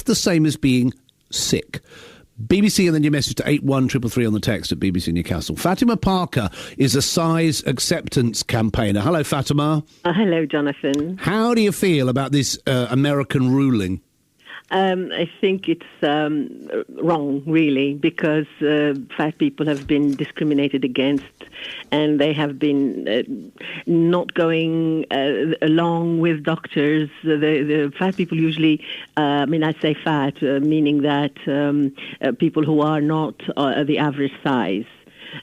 the same as being sick? BBC and then your message to 81333 on the text at BBC Newcastle. Fatima Parker is a size acceptance campaigner. Hello, Fatima. Hello, Jonathan. How do you feel about this American ruling? I think it's wrong, really, because fat people have been discriminated against, and they have been not going along with doctors. The fat people usually, I say fat, meaning that people who are not the average size.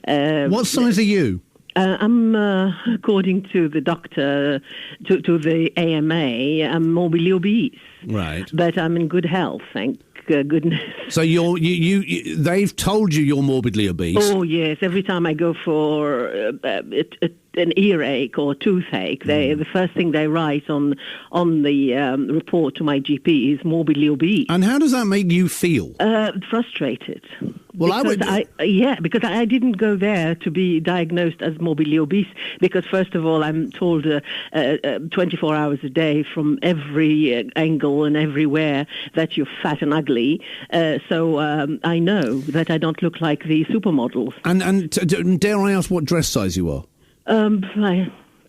What size are you? I'm, according to the doctor, to the AMA, I'm morbidly obese. Right. But I'm in good health, thank goodness. So they've told you you're morbidly obese? Oh, yes. Every time I go for an earache or toothache, the first thing they write on the report to my GP is morbidly obese. And how does that make you feel? Frustrated. Well, because I didn't go there to be diagnosed as morbidly obese, because first of all, I'm told 24 hours a day from every angle and everywhere that you're fat and ugly. So I know that I don't look like the supermodels. And dare I ask what dress size you are?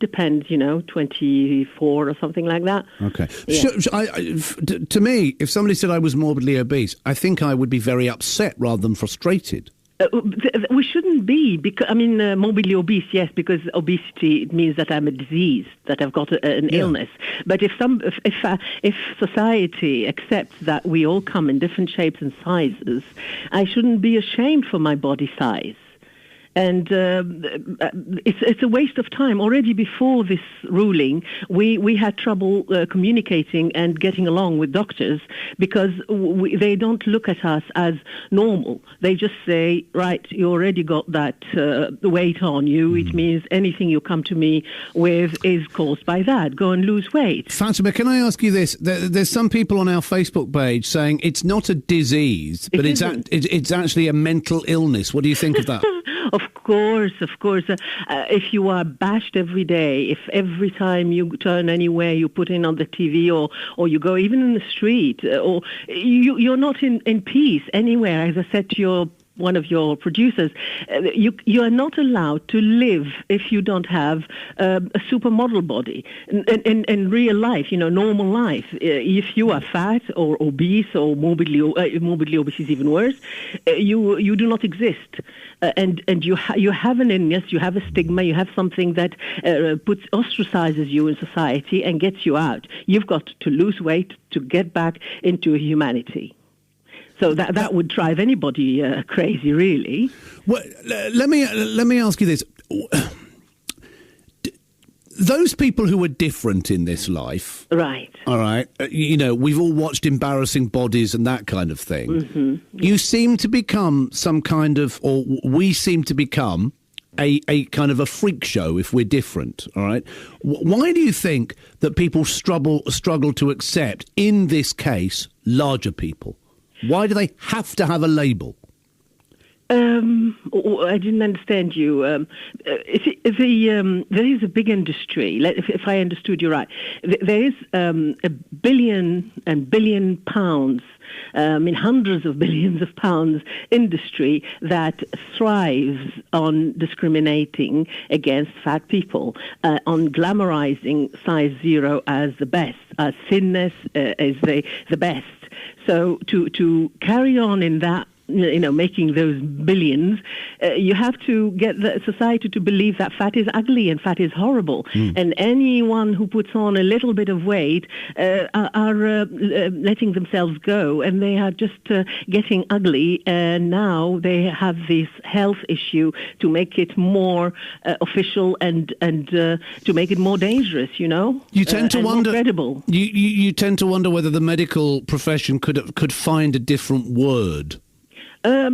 Depends, 24 or something like that. Okay. Yeah. To me, if somebody said I was morbidly obese, I think I would be very upset rather than frustrated. We shouldn't be, because morbidly obese, yes, because obesity means that I'm a disease, that I've got an illness. But if society accepts that we all come in different shapes and sizes, I shouldn't be ashamed for my body size. And it's a waste of time. Already before this ruling, we had trouble communicating and getting along with doctors, because they don't look at us as normal. They just say, right, you already got that weight on you. It means anything you come to me with is caused by that. Go and lose weight. Fatima, can I ask you this? There's some people on our Facebook page saying it's not a disease, but it's actually a mental illness. What do you think of that? Of course. If you are bashed every day, if every time you turn anywhere you put in on the TV or you go even in the street, or you're not in peace anywhere, as I said to one of your producers, you are not allowed to live if you don't have a supermodel body. In real life, normal life, if you are fat or obese or morbidly obese is even worse, you do not exist. And you have an illness, you have a stigma, you have something that ostracizes you in society and gets you out. You've got to lose weight to get back into humanity. So that would drive anybody crazy, really. Well, let me ask you this: those people who are different in this life, right? All right, we've all watched Embarrassing Bodies and that kind of thing. Mm-hmm. You seem to become we seem to become a kind of a freak show if we're different. All right, why do you think that people struggle to accept, in this case, larger people? Why do they have to have a label? I didn't understand you. There is a big industry, if I understood you right. There is a billion pounds, hundreds of billions of pounds industry that thrives on discriminating against fat people, on glamorizing size 0 as the best, as thinness is the best. So to carry on in that, making those billions, you have to get the society to believe that fat is ugly and fat is horrible. And anyone who puts on a little bit of weight are letting themselves go, and they are just getting ugly. And now they have this health issue to make it more official and to make it more dangerous. You tend to wonder. More credible. You tend to wonder whether the medical profession could find a different word. I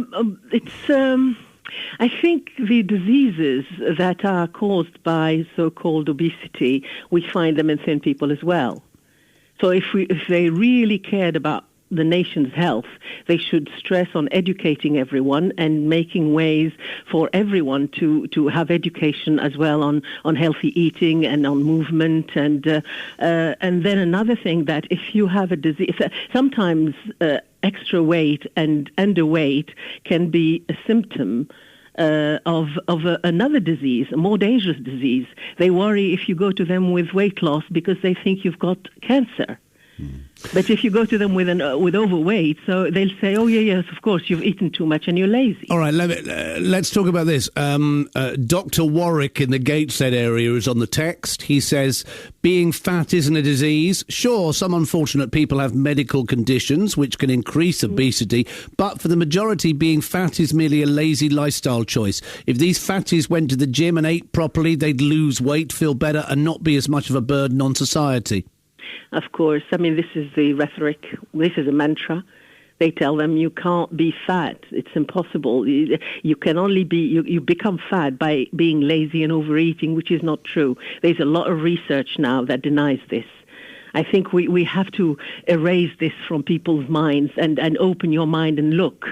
think the diseases that are caused by so-called obesity, we find them in thin people as well. So if they really cared about the nation's health, they should stress on educating everyone and making ways for everyone to have education as well on healthy eating and on movement. And then another thing, that if you have a disease, sometimes extra weight and underweight can be a symptom of another disease, a more dangerous disease. They worry if you go to them with weight loss because they think you've got cancer. But if you go to them with overweight, so they'll say, "Oh yes, of course, you've eaten too much and you're lazy." All right, let's talk about this. Dr. Warwick in the Gateshead area is on the text. He says, being fat isn't a disease. Sure, some unfortunate people have medical conditions which can increase obesity, but for the majority, being fat is merely a lazy lifestyle choice. If these fatties went to the gym and ate properly, they'd lose weight, feel better, and not be as much of a burden on society. Of course. I mean, this is the rhetoric. This is a mantra. They tell them you can't be fat. It's impossible. You can only be, you become fat by being lazy and overeating, which is not true. There's a lot of research now that denies this. I think we have to erase this from people's minds and open your mind and look.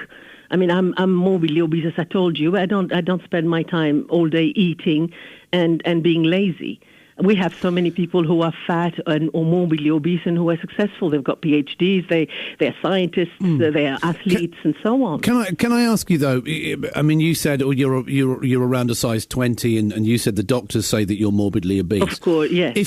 I mean, I'm morbidly obese, as I told you. I don't spend my time all day eating and being lazy. We have so many people who are fat or morbidly obese and who are successful. They've got PhDs, they're scientists, they're athletes, and so on. Can I ask you though? I mean, you said you're around a size 20, and you said the doctors say that you're morbidly obese. Of course, yes.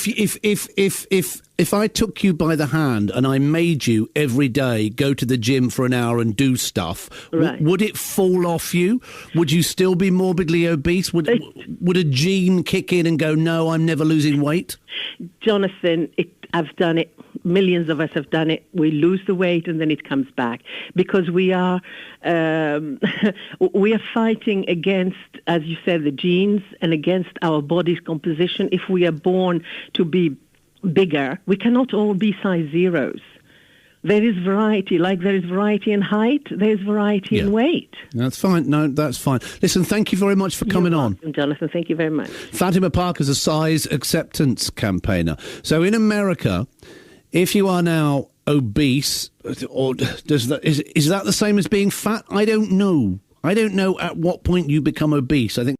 If I took you by the hand and I made you every day go to the gym for an hour and do stuff, right, would it fall off you? Would you still be morbidly obese? Would a gene kick in and go, no, I'm never losing weight? Jonathan, I've done it. Millions of us have done it. We lose the weight and then it comes back because we are fighting against, as you said, the genes and against our body's composition. If we are born to be bigger, we cannot all be size zeros. There is variety, like there is variety in height, there is variety in weight. That's fine. No, that's fine. Listen, thank you very much for coming on. Jonathan, thank you very much. Fatima Parker's a size acceptance campaigner. So in America, if you are now obese, or is that the same as being fat? I don't know. I don't know at what point you become obese. I think